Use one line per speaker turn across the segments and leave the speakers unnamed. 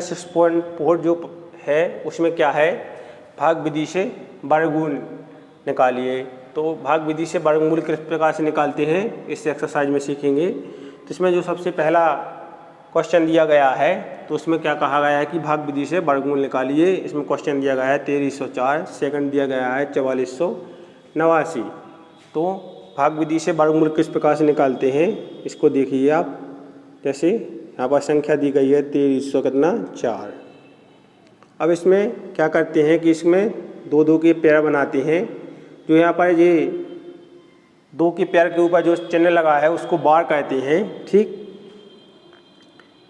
6.4 जो है उसमें क्या है, भाग विधि से वर्गमूल निकालिए। तो भाग विधि से वर्गमूल किस प्रकार से निकालते हैं इस एक्सरसाइज में सीखेंगे। तो इसमें जो सबसे पहला क्वेश्चन दिया गया है तो उसमें क्या कहा गया है कि भाग विधि से वर्गमूल निकालिए। इसमें क्वेश्चन दिया गया है 2304, सेकंड दिया गया है 4489। तो भाग विधि से वर्गमूल किस प्रकार से निकालते हैं इसको देखिए आप। जैसे यहाँ पर संख्या दी गई है 2304। अब इसमें क्या करते हैं कि इसमें दो दो के पेयर बनाते हैं। जो यहाँ पर ये दो के पेयर के ऊपर जो चिन्ह लगा है उसको बार कहते हैं, ठीक।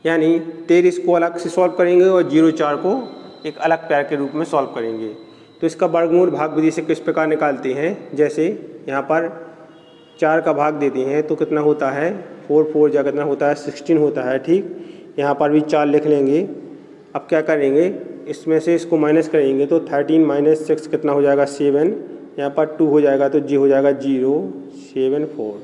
यानी 23 को अलग से सॉल्व करेंगे और 04 को एक अलग पेयर के रूप में सॉल्व करेंगे। तो इसका वर्गमूल भाग विधि से किस प्रकार निकालते हैं। जैसे यहाँ पर 4 का भाग देते हैं तो कितना होता है, 4 जा कितना होता है 16 होता है, ठीक। यहाँ पर भी 4 लिख लेंगे। अब क्या करेंगे, इसमें से इसको माइनस करेंगे तो 13 - 6 कितना हो जाएगा 7। यहाँ पर 2 हो जाएगा तो जी हो जाएगा 074।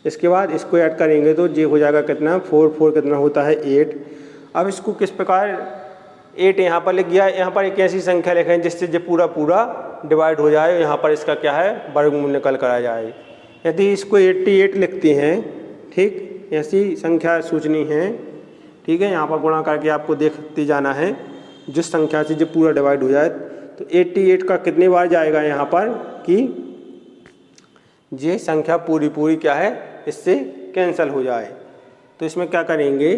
इसके बाद इसको ऐड करेंगे तो जे हो जाएगा कितना 4 कितना होता है 8। अब इसको किस प्रकार 8 यहाँ पर लिख दिया। यहाँ पर एक ऐसी संख्या लिखें जिससे जो पूरा डिवाइड हो जाए। यहाँ पर इसका क्या है वर्गमूल निकल कर आ जाए। यदि इसको 88 लिखते हैं, ठीक, ऐसी संख्या सोचनी है, ठीक है। यहाँ पर गुणा करके आपको देखते जाना है जिस संख्या से जो पूरा डिवाइड हो जाए। तो 88 का कितने बार जाएगा यहाँ पर कि ये संख्या पूरी क्या है इससे कैंसिल हो जाए। तो इसमें क्या करेंगे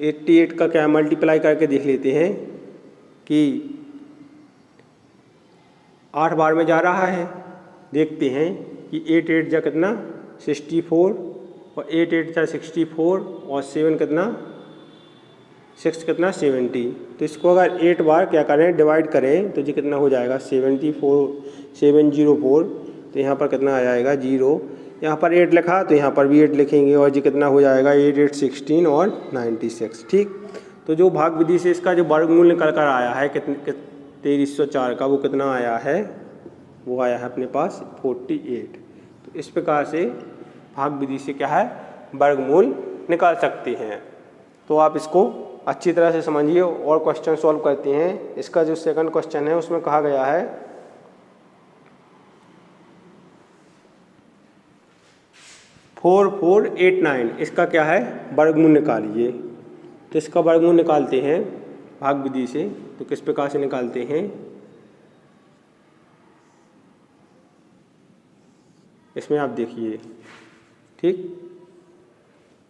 88 का क्या मल्टीप्लाई करके देख लेते हैं कि 8 बार में जा रहा है। देखते हैं कि 8 जा कितना 64 और 8 जा 64 और 7 कितना 6 कितना 70। तो इसको अगर 8 बार क्या करें डिवाइड करें तो ये कितना हो जाएगा 704। तो यहाँ पर कितना आ जाएगा 0। यहाँ पर 8 लिखा तो यहाँ पर भी 8 लिखेंगे और जी कितना हो जाएगा 8 8 16 और 96, ठीक। तो जो भाग विधि से इसका जो वर्गमूल निकल कर आया है कितने 2304 का, वो कितना आया है, वो आया है अपने पास 48। तो इस प्रकार से भाग विधि से क्या है वर्गमूल निकाल सकते हैं। तो आप इसको अच्छी तरह से समझिए और क्वेश्चन सॉल्व करते हैं। इसका जो सेकंड क्वेश्चन है उसमें कहा गया है 4489, इसका क्या है वर्गमूल निकालिए। तो इसका वर्गमूल निकालते हैं भाग विधि से। तो किस प्रकार से निकालते हैं, इसमें आप देखिए, ठीक।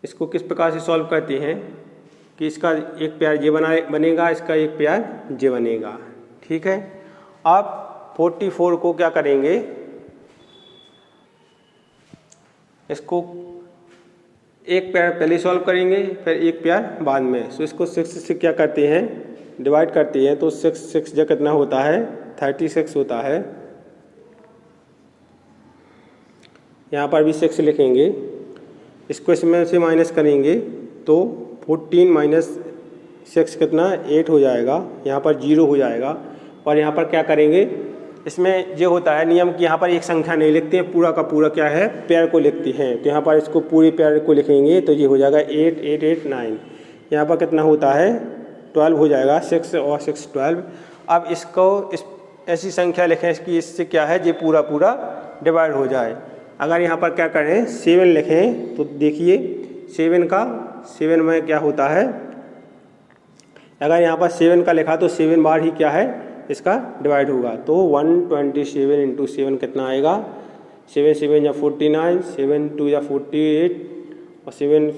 इसको किस प्रकार से सॉल्व करते हैं कि इसका एक पेयर जे बनेगा, इसका एक पेयर जे बनेगा, ठीक है। आप 44 को क्या करेंगे, इसको एक पेयर पहले सॉल्व करेंगे फिर एक पेयर बाद में। सो इसको 6 से क्या करते हैं डिवाइड करते हैं तो 6 जो कितना होता है 36 होता है। यहाँ पर भी 6 लिखेंगे। इसको इसमें से माइनस करेंगे तो 14 - 6 कितना 8 हो जाएगा। यहाँ पर 0 हो जाएगा। और यहाँ पर क्या करेंगे, इसमें ये होता है नियम कि यहाँ पर एक संख्या नहीं लिखते हैं, पूरा का पूरा क्या है पेयर को लिखते हैं। तो यहाँ पर इसको पूरे पेयर को लिखेंगे तो ये हो जाएगा 8 8 8 9। यहाँ पर कितना होता है 12 हो जाएगा, 6 और 6 12। अब इसको ऐसी संख्या लिखें कि इससे क्या है ये पूरा डिवाइड हो जाए। अगर यहाँ पर क्या करें 7 लिखें तो देखिए 7 में क्या होता है, अगर यहाँ पर 7 का लिखा तो 7 बार ही क्या है इसका डिवाइड होगा। तो 127 × 7 कितना आएगा 7 7 या 49, 7 2 या 48 और 7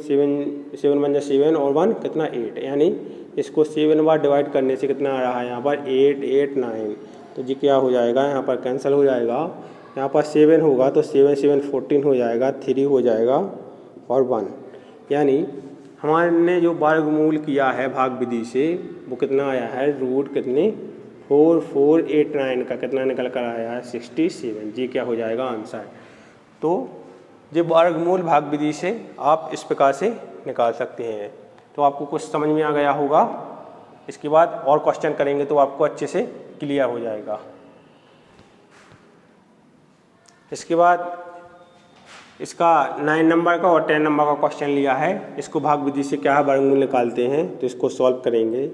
1 या 7 और 1 कितना 8। यानी इसको 7 बार डिवाइड करने से कितना आ रहा है यहाँ पर 8 8 9। तो जी क्या हो जाएगा यहाँ पर कैंसिल हो जाएगा। यहाँ पर 7 होगा तो 7 7 14 हो जाएगा, 3 हो जाएगा और 1। यानी हमारे जो वर्गमूल किया है भाग विधि से वो कितना आया है रूट कितने 4489 का कितना निकल कर आया है 67। जी क्या हो जाएगा आंसर। तो ये वर्गमूल भाग विधि से आप इस प्रकार से निकाल सकते हैं। तो आपको कुछ समझ में आ गया होगा। इसके बाद और क्वेश्चन करेंगे तो आपको अच्छे से क्लियर हो जाएगा। इसके बाद इसका 9 नंबर का और 10 नंबर का क्वेश्चन लिया है। इसको भाग विधि से क्या है वर्गमूल निकालते हैं, तो इसको सॉल्व करेंगे।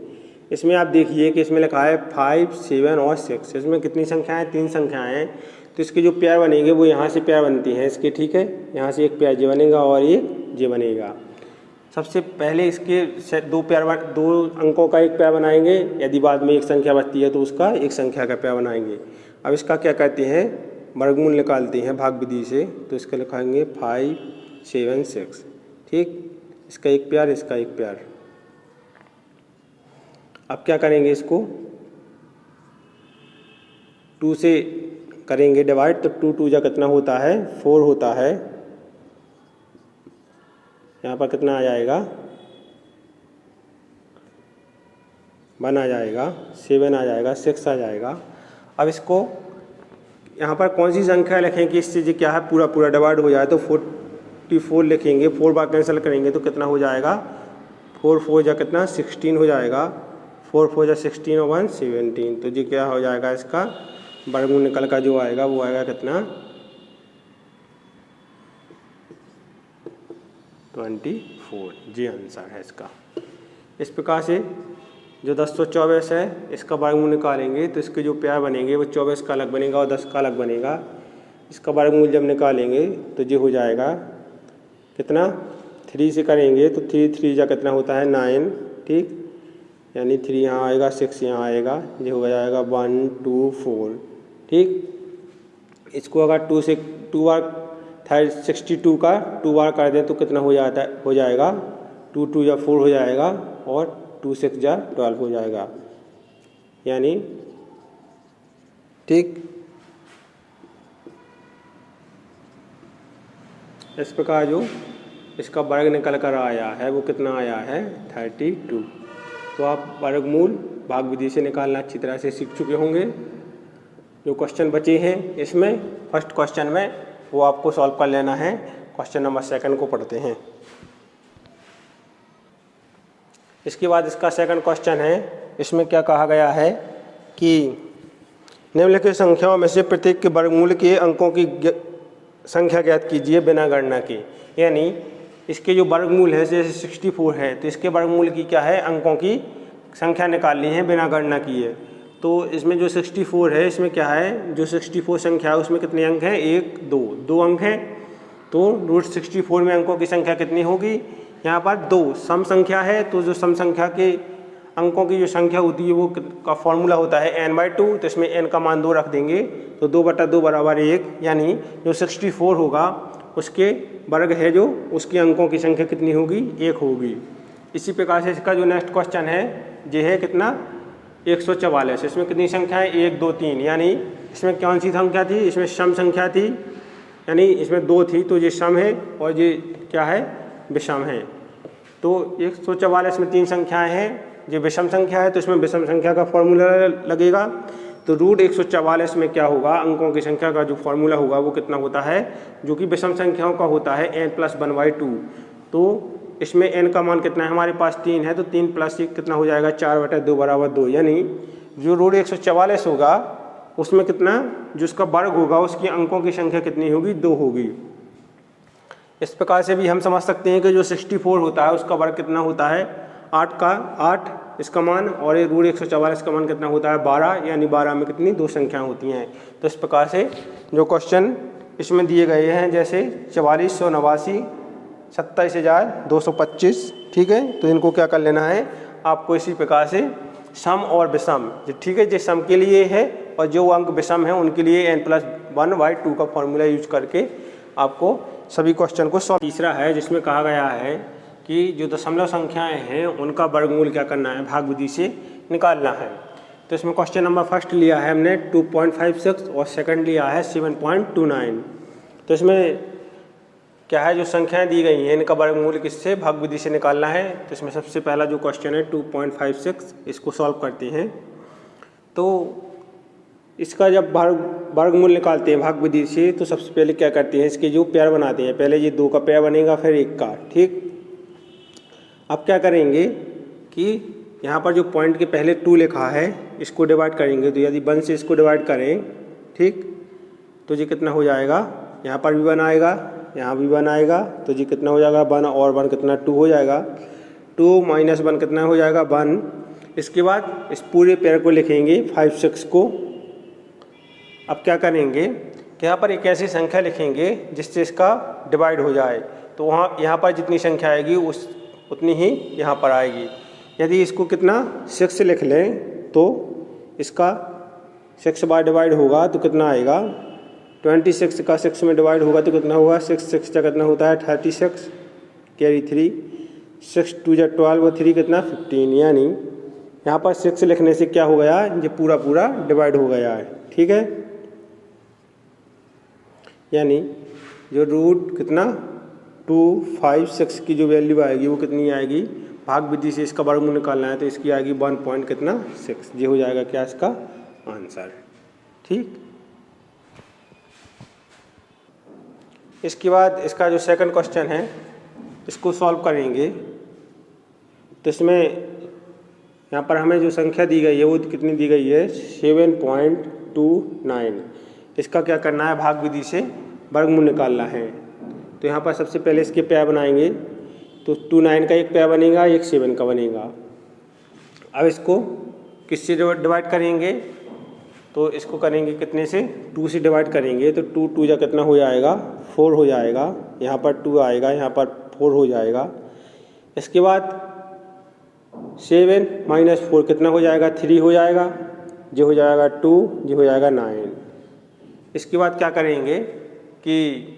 इसमें आप देखिए कि इसमें लिखा है 5, 7 और 6। इसमें कितनी संख्याएं हैं? 3 संख्याएं हैं। तो इसकी जो पेयर बनेंगे वो यहाँ से पेयर बनती हैं इसकी, ठीक है। यहाँ से एक पेयर ये बनेगा और एक ये बनेगा। सबसे पहले इसके दो अंकों का एक पेयर बनाएंगे। यदि बाद में एक संख्या बचती है तो उसका एक संख्या का पेयर बनाएंगे। अब इसका क्या करते हैं, वर्गमूल निकालते हैं भाग विधि से। तो इसका लिखाएंगे 5, 7, 6, ठीक। इसका एक पेयर, इसका एक पेयर। अब क्या करेंगे, इसको 2 से करेंगे डिवाइड। तो 2 2 जा कितना होता है? 4 होता है। यहाँ पर कितना आ जाएगा? 1 आ जाएगा, 7 आ जाएगा, 6 आ जाएगा। अब इसको यहाँ पर कौन सी संख्या लिखें कि इससे क्या है पूरा पूरा डिवाइड हो जाए? तो 44 लिखेंगे। 4 बार कैंसिल करेंगे तो कितना हो जाएगा? 4 4 जा कितना? 16 हो जाएगा। 4 4 जा 16 और 1 17। तो जी क्या हो जाएगा? इसका वर्गमूल निकल का जो आएगा वो आएगा कितना? 24। जी आंसर है इसका। इस प्रकार से जो 1024 है इसका वर्गमूल निकालेंगे तो इसके जो पेयर बनेंगे वो 24 का अलग बनेगा और 10 का अलग बनेगा। इसका वर्गमूल जब निकालेंगे तो ये हो जाएगा कितना? 3 से करेंगे तो 3 3 जा कितना होता है? 9, ठीक। यानी 3 यहाँ आएगा, 6 यहाँ आएगा, ये हो जाएगा 1 2 4, ठीक। इसको अगर 2 से 2 बार 62 का 2 बार कर दें तो कितना हो जाएगा? 2 2 जा 4 हो जाएगा और 2 6 जा 12 हो जाएगा, यानी ठीक। इस प्रकार जो इसका वर्ग निकल कर आया है वो कितना आया है? 32। तो आप वर्गमूल भाग विधि से निकालना अच्छी तरह से सीख चुके होंगे। जो क्वेश्चन बचे हैं इसमें फर्स्ट क्वेश्चन में वो आपको सॉल्व कर लेना है। क्वेश्चन नंबर 2 को पढ़ते हैं। इसके बाद इसका सेकंड क्वेश्चन है। इसमें क्या कहा गया है कि निम्नलिखित संख्याओं में से प्रत्येक के वर्गमूल के अंकों की संख्या ज्ञात कीजिए बिना गणना के। यानी इसके जो वर्गमूल है जैसे 64 है तो इसके वर्गमूल की क्या है? अंकों की संख्या निकालनी है बिना गणना किए। तो इसमें जो 64 है इसमें क्या है? जो 64 संख्या है उसमें कितने अंक हैं? 1 2 अंक हैं। तो √64 में अंकों की संख्या कितनी होगी? यहाँ पर 2 सम संख्या है। तो जो सम संख्या के अंकों की जो संख्या होती है वो का फॉर्मूला होता है n/2। तो इसमें n का मान 2 रख देंगे तो 2/2 बराबर 1। यानी जो 64 होगा उसके वर्ग है जो उसके अंकों की संख्या कितनी होगी? 1 होगी। इसी प्रकार से इसका जो नेक्स्ट क्वेश्चन है ये है कितना? 144। इसमें कितनी संख्या है? 1 2 3। यानी इसमें कौन सी संख्या थी? इसमें सम संख्या थी, यानी इसमें 2 थी तो ये सम है और ये क्या है? विषम है। तो 144 में 3 संख्याएं हैं, ये विषम संख्या है तो इसमें विषम संख्या का फॉर्मूला लगेगा। तो √144 में क्या होगा? अंकों की संख्या का जो फॉर्मूला होगा वो कितना होता है? जो कि विषम संख्याओं का होता है n+1/2। तो इसमें n का मान कितना है? हमारे पास 3 है तो 3 + 1 कितना हो जाएगा? 4/2 बराबर 2। यानी जो √144 होगा उसमें कितना जो उसका वर्ग होगा उसकी अंकों की संख्या कितनी होगी? 2 होगी। इस प्रकार से भी हम समझ सकते हैं कि जो 64 होता है उसका वर्ग कितना होता है? 8 इसका मान, और ये √144 का मान कितना होता है? 12। यानी 12 में कितनी? 2 संख्याएं होती हैं। तो इस प्रकार से जो क्वेश्चन इसमें दिए गए हैं जैसे 4489, 27225, ठीक है। तो इनको क्या कर लेना है आपको? इसी प्रकार से सम और विषम, ठीक है, जो सम के लिए है और जो अंक विषम है उनके लिए n+1/2 का फॉर्मूला यूज करके आपको सभी क्वेश्चन को सॉल्व। तीसरा है जिसमें कहा गया है कि जो दशमलव संख्याएं हैं उनका वर्गमूल क्या करना है? भाग विधि से निकालना है। तो इसमें क्वेश्चन नंबर फर्स्ट लिया है हमने 2.56 और सेकंड लिया है 7.29। तो इसमें क्या है? जो संख्याएं दी गई हैं इनका वर्गमूल किससे? भाग विधि से निकालना है। तो इसमें सबसे पहला जो क्वेश्चन है 2.56, इसको सॉल्व करते हैं। तो इसका जब वर्गमूल निकालते हैं भाग विधि से तो सबसे पहले क्या करते हैं? इसके जो पेयर बनाते हैं। पहले ये 2 का पेयर बनेगा फिर 1 का, ठीक। अब क्या करेंगे कि यहाँ पर जो पॉइंट के पहले 2 लिखा है इसको डिवाइड करेंगे। तो यदि 1 से इसको डिवाइड करें, ठीक, तो ये कितना हो जाएगा? यहाँ पर भी 1 आएगा, यहाँ भी 1 आएगा, तो जी कितना हो जाएगा 1 और 1 कितना 2 हो जाएगा, 2 माइनस 1 कितना हो जाएगा 1। इसके बाद इस पूरे पेयर को लिखेंगे 5 6 को। अब क्या करेंगे कि यहाँ पर एक ऐसी संख्या लिखेंगे जिससे इसका डिवाइड हो जाए, तो वहाँ यहाँ पर जितनी संख्या आएगी उतनी ही यहाँ पर आएगी। यदि इसको कितना 6 लिख लें तो इसका 6 बार डिवाइड होगा तो कितना आएगा, 26 का 6 में डिवाइड होगा तो कितना होगा, 6 6 का कितना होता है 36, कैरी 3, 6 2 जा 12 और 3 कितना 15। यानी यहाँ पर 6 लिखने से क्या हो गया, ये पूरा पूरा डिवाइड हो गया है। ठीक है, यानी जो रूट कितना 2 5 6 की जो वैल्यू आएगी वो कितनी आएगी, भाग विधि से इसका वर्गमूल निकालना है तो इसकी आएगी 1 पॉइंट कितना 6। ये हो जाएगा क्या इसका आंसर। ठीक, इसके बाद इसका जो सेकंड क्वेश्चन है इसको सॉल्व करेंगे। तो इसमें यहाँ पर हमें जो संख्या दी गई है वो कितनी दी गई है 7.29। इसका क्या करना है, भाग विधि से वर्गमूल निकालना है। तो यहाँ पर सबसे पहले इसके पैर बनाएंगे, तो 29 का एक पैर बनेगा, एक 7 का बनेगा। अब इसको किससे डिवाइड करेंगे, तो इसको करेंगे कितने से 2 से डिवाइड करेंगे, तो 2 2 जा कितना हो जाएगा 4 हो जाएगा, यहाँ पर 2 आएगा, यहाँ पर 4 हो जाएगा। इसके बाद 7 माइनस 4 कितना हो जाएगा 3 हो जाएगा, ये हो जाएगा 2, ये हो जाएगा 9। इसके बाद क्या करेंगे कि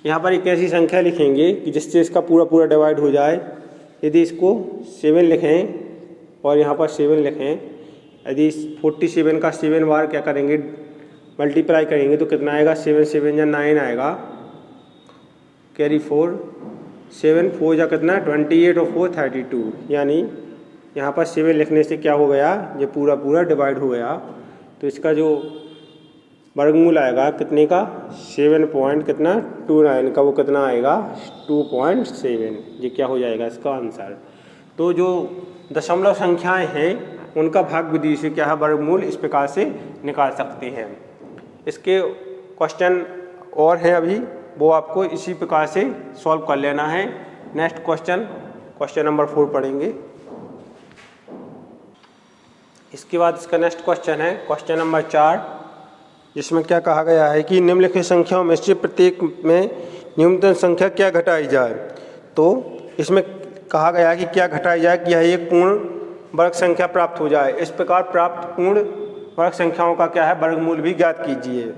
यहाँ पर एक ऐसी संख्या लिखेंगे कि जिससे इसका पूरा पूरा डिवाइड हो जाए। यदि इसको 7 लिखें और यहाँ पर 7 लिखें, यदि 47 का 7 बार क्या करेंगे मल्टीप्लाई करेंगे तो कितना आएगा 7 7 या 9 आएगा, कैरी 4, 7 4 जा कितना 28 और 4 32। यानी यहाँ पर 7 लिखने से क्या हो गया, ये पूरा पूरा डिवाइड हो गया। तो इसका जो वर्गमूल आएगा कितने का 7 पॉइंट कितना 29 का, वो कितना आएगा 2.7। ये क्या हो जाएगा इसका आंसर। तो जो दशमलव संख्याएं हैं उनका भाग विधि से क्या है वर्गमूल इस प्रकार से निकाल सकते हैं। इसके क्वेश्चन और हैं अभी, वो आपको इसी प्रकार से सॉल्व कर लेना है। नेक्स्ट क्वेश्चन नंबर 4 पढ़ेंगे। इसके बाद इसका नेक्स्ट क्वेश्चन है क्वेश्चन नंबर 4, जिसमें क्या कहा गया है कि निम्नलिखित संख्याओं में से प्रत्येक में न्यूनतम संख्या क्या घटाई जाए। तो इसमें कहा गया है कि क्या घटाई जाए कि यह एक पूर्ण वर्ग संख्या प्राप्त हो जाए। इस प्रकार प्राप्त पूर्ण वर्ग संख्याओं का क्या है वर्गमूल भी ज्ञात कीजिए।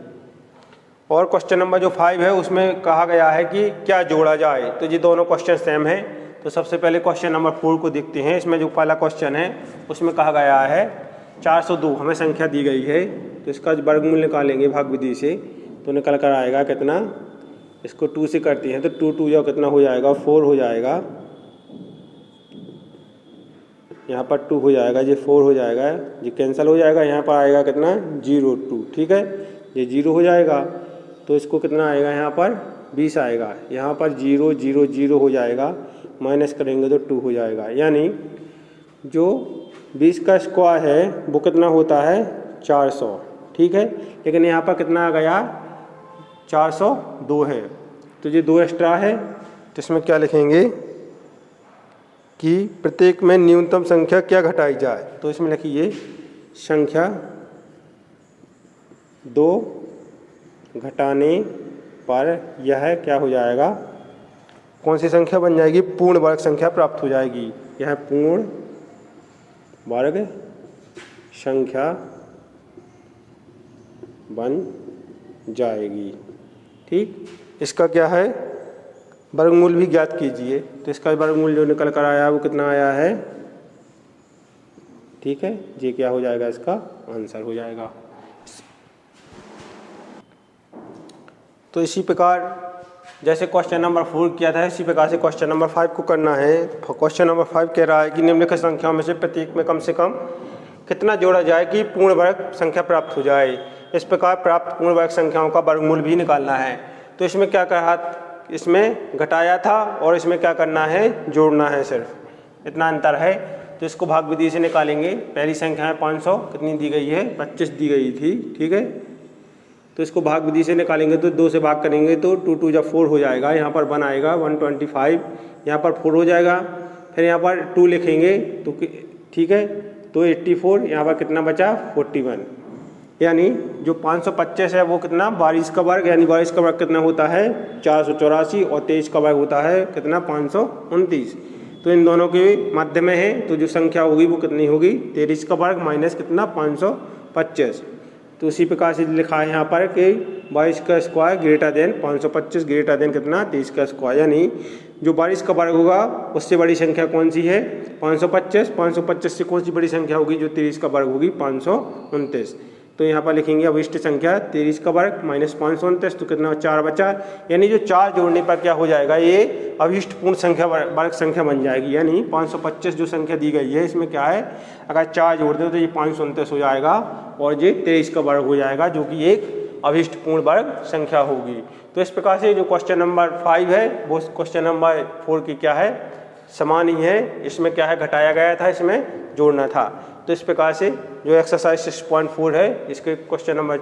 और क्वेश्चन नंबर जो 5 है उसमें कहा गया है कि क्या जोड़ा जाए। तो ये दोनों क्वेश्चन सेम हैं। तो सबसे पहले क्वेश्चन नंबर 4 को देखते हैं। इसमें जो पहला क्वेश्चन है उसमें कहा गया है 402 हमें संख्या दी गई है, तो इसका वर्गमूल निकालेंगे भाग विधि से, तो निकल कर आएगा कितना, इसको 2 से करते हैं तो 2 2 जो कितना हो जाएगा 4 हो जाएगा, यहाँ पर 2 हो जाएगा, ये 4 हो जाएगा, ये कैंसिल हो जाएगा, यहाँ पर आएगा कितना 0 2। ठीक है, ये 0 हो जाएगा तो इसको कितना आएगा यहाँ पर 20 आएगा, यहाँ पर 0 0 0 हो जाएगा, माइनस करेंगे तो 2 हो जाएगा। यानी जो 20 का स्क्वायर है वो कितना होता है 400। ठीक है, लेकिन यहाँ पर कितना आ गया 402 है, तो ये 2 एक्स्ट्रा है। तो इसमें क्या लिखेंगे कि प्रत्येक में न्यूनतम संख्या क्या घटाई जाए। तो इसमें लिखिए संख्या 2 घटाने पर यह क्या हो जाएगा, कौन सी संख्या बन जाएगी, पूर्ण वर्ग संख्या प्राप्त हो जाएगी। यह पूर्ण वर्ग संख्या बन जाएगी। ठीक, इसका क्या है वर्गमूल भी ज्ञात कीजिए। तो इसका वर्गमूल जो निकल कर आया वो कितना आया है, ठीक है, ये क्या हो जाएगा इसका आंसर हो जाएगा। तो इसी प्रकार जैसे क्वेश्चन नंबर 4 किया था इसी प्रकार से क्वेश्चन नंबर 5 को करना है। क्वेश्चन नंबर 5 कह रहा है कि निम्नलिखित संख्याओं में से प्रत्येक में कम से कम कितना जोड़ा जाए कि पूर्ण वर्ग संख्या प्राप्त हो जाए। इस प्रकार प्राप्त पूर्ण वर्ग संख्याओं का वर्गमूल भी निकालना है। तो इसमें क्या कहा, इसमें घटाया था और इसमें क्या करना है जोड़ना है, सिर्फ इतना अंतर है। तो इसको भाग विधि से निकालेंगे। पहली संख्या है 500, कितनी दी गई है 25 दी गई थी। ठीक है, तो इसको भाग विधि से निकालेंगे तो 2 से भाग करेंगे तो 2 2 जब 4 हो जाएगा, यहाँ पर 1 आएगा 125, यहाँ पर 4 हो जाएगा, फिर यहाँ पर 2 लिखेंगे तो ठीक है, तो 84, यहाँ पर कितना बचा 41, यानी जो 525 है वो कितना 22 का वर्ग, यानी 22 का वर्ग कितना होता है 484 और 23 का वर्ग होता है कितना 529। तो इन दोनों के मध्य में है तो जो संख्या होगी वो कितनी होगी 23 का वर्ग माइनस कितना 525। तो उसी प्रकार से लिखा है यहाँ पर कि 22 का square greater than 525 greater than कितना 23 का स्क्वायर, यानी जो 22 का वर्ग होगा उससे बड़ी संख्या कौन सी है 525, 525 से कौन सी बड़ी संख्या होगी जो 23 का वर्ग होगी 529। तो यहाँ पर लिखेंगे अभिष्ट संख्या 23 का वर्ग माइनस 529, तो कितना 4 बचा, यानी जो 4 जोड़ने पर क्या हो जाएगा ये अभिष्ट पूर्ण संख्या वर्ग संख्या बन जाएगी। यानी 525 जो संख्या दी गई है इसमें क्या है, अगर 4 जोड़ दे तो ये 529 हो जाएगा और ये 23 का वर्ग हो जाएगा, जो कि एक अभिष्ट पूर्ण वर्ग संख्या होगी। तो इस प्रकार से जो क्वेश्चन नंबर 5 है वो क्वेश्चन नंबर 4 की क्या है समान ही है, इसमें क्या है घटाया गया था, इसमें जोड़ना था। तो इस प्रकार से जो एक्सरसाइज 6.4 है इसके क्वेश्चन नंबर